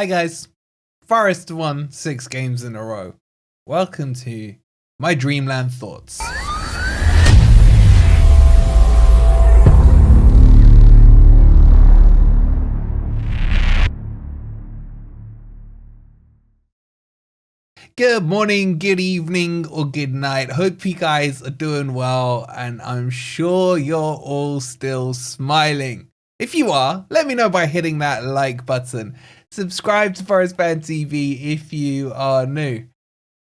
Hi guys, Forest won 6 games in a row. Welcome to my Dreamland thoughts. Good morning, good evening, or good night. Hope you guys are doing well, and I'm sure you're all still smiling. If you are, let me know by hitting that like button. Subscribe to Forest Fan TV if you are new.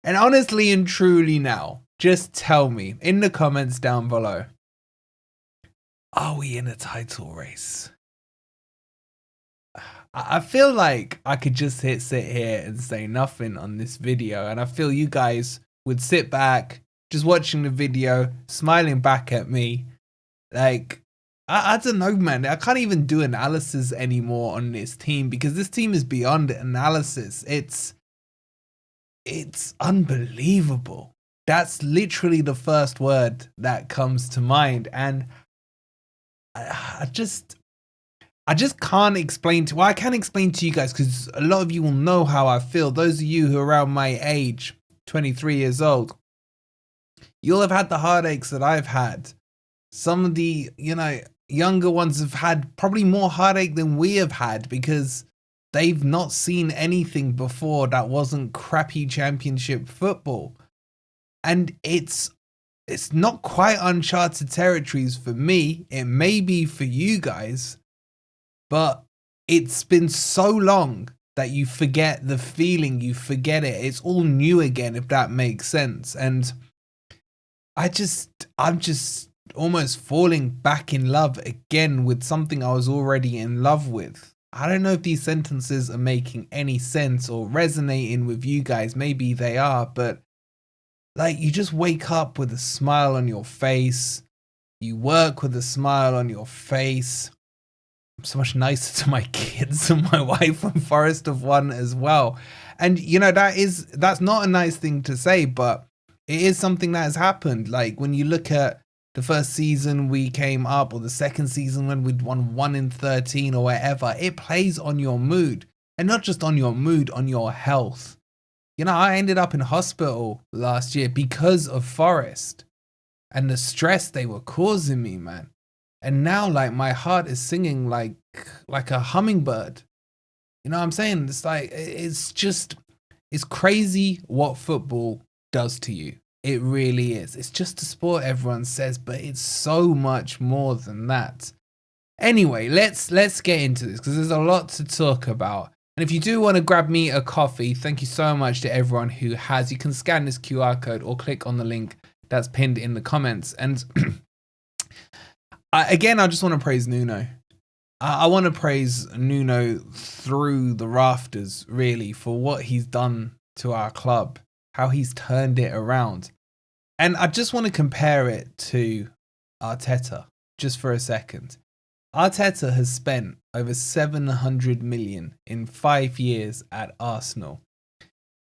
And honestly and truly now, just tell me in the comments down below, are we in a title race? I feel like I could just sit here and say nothing on this video, and I feel you guys would sit back, just watching the video, smiling back at me. Like, I don't know, man. I can't even do analysis anymore on this team because this team is beyond analysis. It's unbelievable. That's literally the first word that comes to mind, and I just can't explain to, well, I can explain to you guys because a lot of you will know how I feel. Those of you who are around my age, 23 years old, you'll have had the heartaches that I've had. Some of the, younger ones have had probably more heartache than we have had because they've not seen anything before that wasn't crappy championship football. And it's not quite uncharted territories for me. It may be for you guys, but it's been so long that you forget the feeling, you forget it. It's all new again, if that makes sense. And I'm just almost falling back in love again with something I was already in love with. I don't know if these sentences are making any sense or resonating with you guys. Maybe they are, but like, you just wake up with a smile on your face. You work with a smile on your face. I'm so much nicer to my kids and my wife when Forest have won as well. And that's not a nice thing to say, but it is something that has happened. Like, when you look at the first season we came up, or the second season when we'd won 1 in 13 or whatever, it plays on your mood. And not just on your mood, on your health. I ended up in hospital last year because of Forest and the stress they were causing me, man. And now, like, my heart is singing like a hummingbird. You know what I'm saying? It's like, it's crazy what football does to you. It really is. It's just a sport, everyone says, but it's so much more than that. Anyway, let's get into this because there's a lot to talk about. And if you do want to grab me a coffee, thank you so much to everyone who has. You can scan this QR code or click on the link that's pinned in the comments. And again, I just want to praise Nuno. I want to praise Nuno through the rafters, really, for what he's done to our club, how he's turned it around. And I just want to compare it to Arteta, just for a second. Arteta has spent over 700 million in 5 years at Arsenal.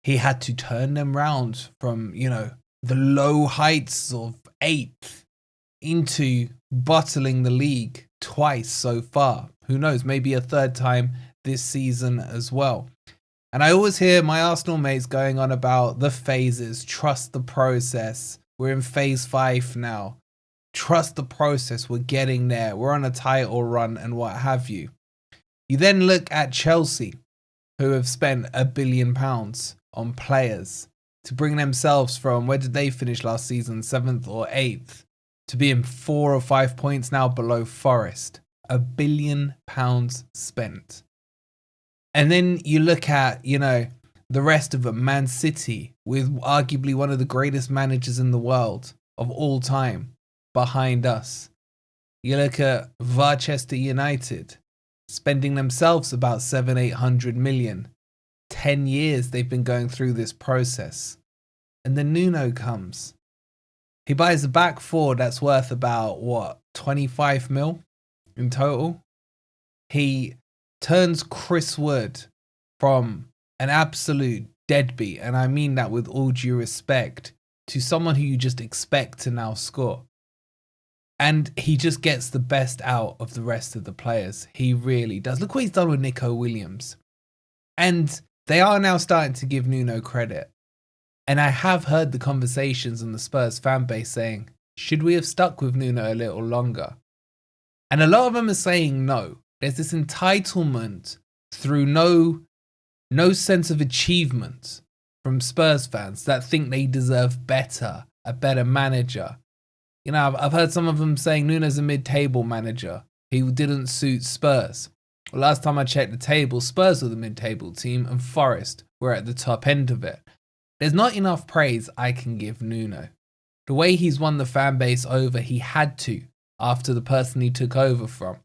He had to turn them round from, the low heights of 8th into bottling the league twice so far. Who knows, maybe a third time this season as well. And I always hear my Arsenal mates going on about the phases, trust the process. We're in phase 5 now. Trust the process, we're getting there. We're on a title run and what have you. You then look at Chelsea, who have spent £1 billion on players to bring themselves from, where did they finish last season, 7th or 8th? To be in 4 or 5 points now below Forest. £1 billion spent. And then you look at, the rest of them, Man City, with arguably one of the greatest managers in the world of all time behind us. You look at Manchester United, spending themselves about 700-800 million. 10 years they've been going through this process. And then Nuno comes. He buys a back four that's worth about, 25 mil in total. He turns Chris Wood from an absolute deadbeat, and I mean that with all due respect, to someone who you just expect to now score. And he just gets the best out of the rest of the players. He really does. Look what he's done with Nico Williams. And they are now starting to give Nuno credit. And I have heard the conversations in the Spurs fan base saying, should we have stuck with Nuno a little longer? And a lot of them are saying no. There's this entitlement through no sense of achievement from Spurs fans that think they deserve better, a better manager. You know, I've heard some of them saying Nuno's a mid-table manager. He didn't suit Spurs. Well, last time I checked the table, Spurs were the mid-table team and Forest were at the top end of it. There's not enough praise I can give Nuno. The way he's won the fan base over, he had to after the person he took over from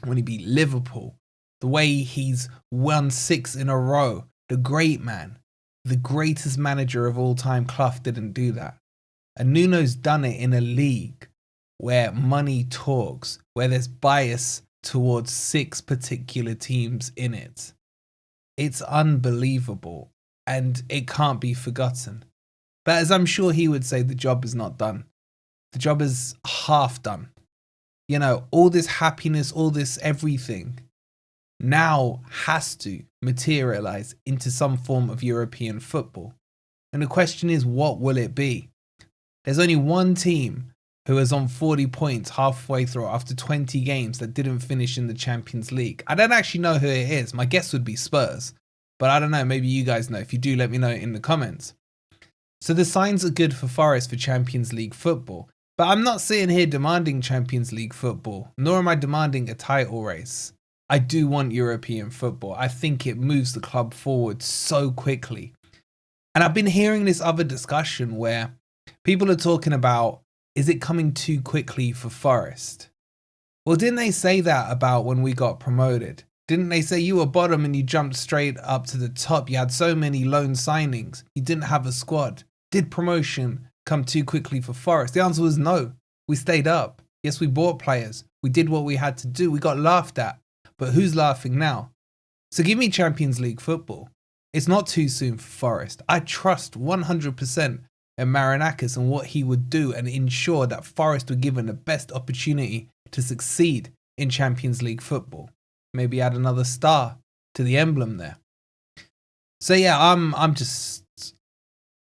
when he beat Liverpool. The way he's won 6 in a row. The great man. The greatest manager of all time, Clough, didn't do that. And Nuno's done it in a league where money talks, where there's bias towards 6 particular teams in it. It's unbelievable and it can't be forgotten. But as I'm sure he would say, the job is not done. The job is half done. You know, all this happiness, all this everything now has to materialize into some form of European football. And the question is, what will it be? There's only one team who is on 40 points halfway through after 20 games that didn't finish in the Champions League. I don't actually know who it is. My guess would be Spurs. But I don't know, maybe you guys know. If you do, let me know in the comments. So the signs are good for Forest for Champions League football. But I'm not sitting here demanding Champions League football, nor am I demanding a title race. I do want European football. I think it moves the club forward so quickly. And I've been hearing this other discussion where people are talking about, is it coming too quickly for Forest? Well, didn't they say that about when we got promoted? Didn't they say you were bottom and you jumped straight up to the top? You had so many loan signings. You didn't have a squad. Did promotion come too quickly for Forest? The answer was no. We stayed up. Yes, we bought players. We did what we had to do. We got laughed at. But who's laughing now? So give me Champions League football. It's not too soon for Forest. I trust 100% in Marinakis and what he would do and ensure that Forest were given the best opportunity to succeed in Champions League football. Maybe add another star to the emblem there. So yeah,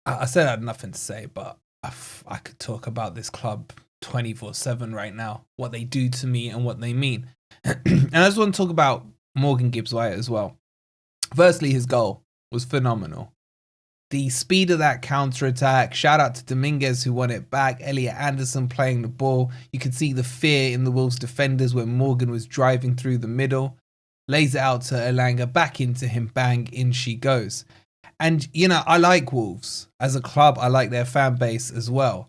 I said I had nothing to say, but I could talk about this club 24/7 right now, what they do to me and what they mean. And I just want to talk about Morgan Gibbs-White as well. Firstly, his goal was phenomenal. The speed of that counter-attack, shout out to Dominguez who won it back, Elliot Anderson playing the ball. You could see the fear in the Wolves defenders when Morgan was driving through the middle. Lays it out to Elanga, back into him, bang, in she goes. And, you know, I like Wolves. As a club, I like their fan base as well.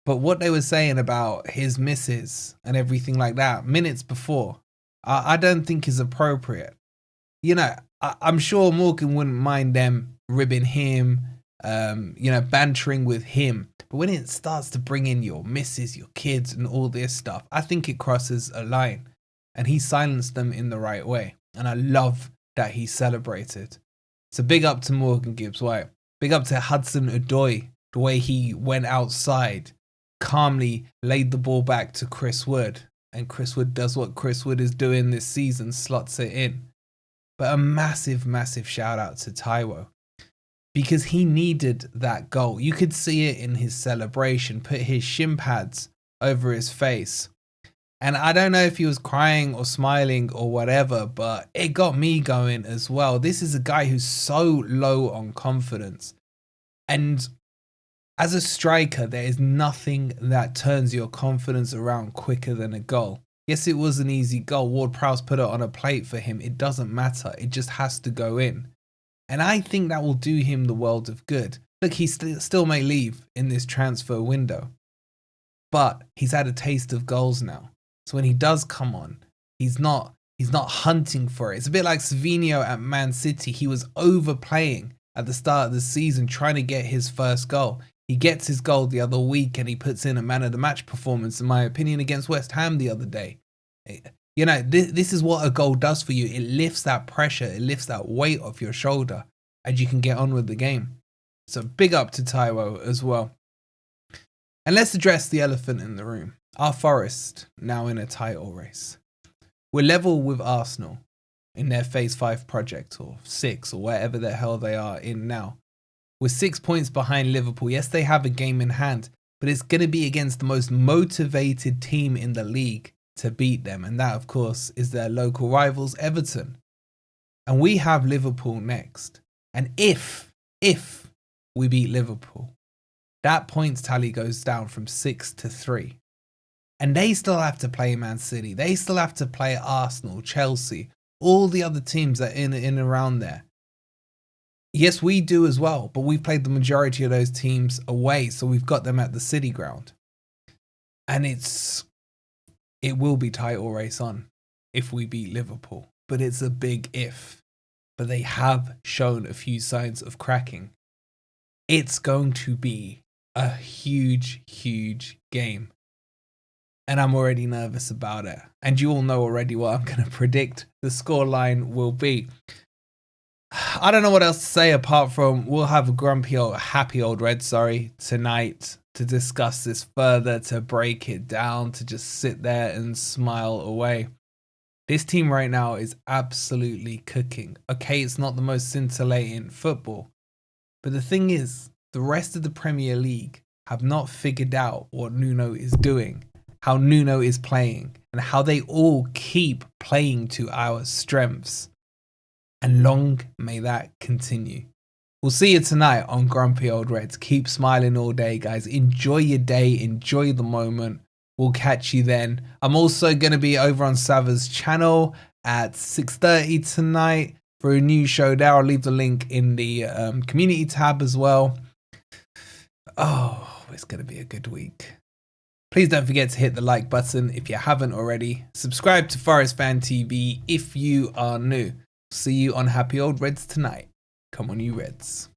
But what they were saying about his misses and everything like that, minutes before, I don't think is appropriate. You know, I'm sure Morgan wouldn't mind them ribbing him, bantering with him. But when it starts to bring in your misses, your kids and all this stuff, I think it crosses a line. And he silenced them in the right way. And I love that he celebrated. So big up to Morgan Gibbs-White. Big up to Hudson-Odoi, the way he went outside, calmly laid the ball back to Chris Wood. And Chris Wood does what Chris Wood is doing this season, slots it in. But a massive, massive shout out to Taiwo. Because he needed that goal. You could see it in his celebration, put his shin pads over his face. And I don't know if he was crying or smiling or whatever, but it got me going as well. This is a guy who's so low on confidence. And as a striker, there is nothing that turns your confidence around quicker than a goal. Yes, it was an easy goal. Ward-Prowse put it on a plate for him. It doesn't matter. It just has to go in. And I think that will do him the world of good. Look, he still may leave in this transfer window. But he's had a taste of goals now. So when he does come on, he's not hunting for it. It's a bit like Savinho at Man City. He was overplaying at the start of the season trying to get his first goal. He gets his goal the other week and he puts in a man of the match performance, in my opinion, against West Ham the other day. You know, this is what a goal does for you. It lifts that pressure. It lifts that weight off your shoulder and you can get on with the game. So big up to Taiwo as well. And let's address the elephant in the room. Our Forest now in a title race. We're level with Arsenal. in their phase 5 project, or 6, or whatever the hell they are in now. We're 6 points behind Liverpool. Yes, they have a game in hand, but it's going to be against the most motivated team in the league to beat them. And that, of course, is their local rivals, Everton. And we have Liverpool next. And if we beat Liverpool, that points tally goes down from 6 to 3. And they still have to play Man City. They still have to play Arsenal, Chelsea, all the other teams that are in and around there. Yes, we do as well, but we've played the majority of those teams away, so we've got them at the City Ground. And it will be title race on if we beat Liverpool, but it's a big if. But they have shown a few signs of cracking. It's going to be a huge, huge game. And I'm already nervous about it. And you all know already what I'm going to predict the scoreline will be. I don't know what else to say apart from we'll have a happy old Red, tonight to discuss this further, to break it down, to just sit there and smile away. This team right now is absolutely cooking. Okay, it's not the most scintillating football, but the thing is, the rest of the Premier League have not figured out what Nuno is doing, how Nuno is playing, and how they all keep playing to our strengths. And long may that continue. We'll see you tonight on Grumpy Old Reds. Keep smiling all day, guys. Enjoy your day. Enjoy the moment. We'll catch you then. I'm also going to be over on Sava's channel at 6:30 tonight for a new show there. I'll leave the link in the community tab as well. Oh, it's going to be a good week. Please don't forget to hit the like button if you haven't already. Subscribe to Forest Fan TV if you are new. See you on Happy Old Reds tonight. Come on, you Reds.